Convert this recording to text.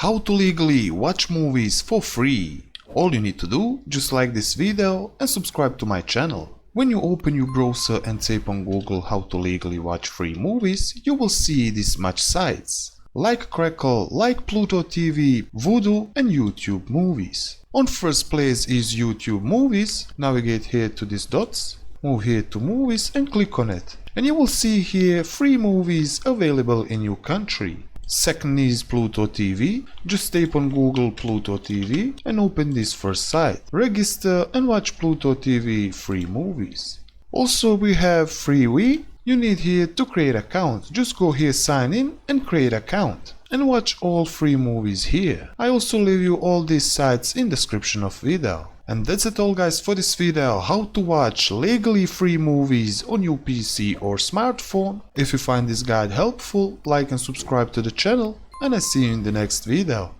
How to legally watch movies for free. All you need to do, just like this video and subscribe to my channel. When you open your browser and type on Google how to legally watch free movies, you will see these much sites. Like Crackle, like Pluto TV, Voodoo and YouTube Movies. On first place is YouTube Movies. Navigate here to these dots, move here to Movies and click on it. And you will see here free movies available in your country. Second is Pluto TV. Just type on Google Pluto TV and open this first site. Register and watch Pluto TV free movies. Also we have Freewee. You need here to create account. Just go here, sign in and create account. And watch all free movies here. I also leave you all these sites in description of video. And that's it all guys for this video, how to watch legally free movies on your PC or smartphone. If you find this guide helpful, like and subscribe to the channel, and I see you in the next video.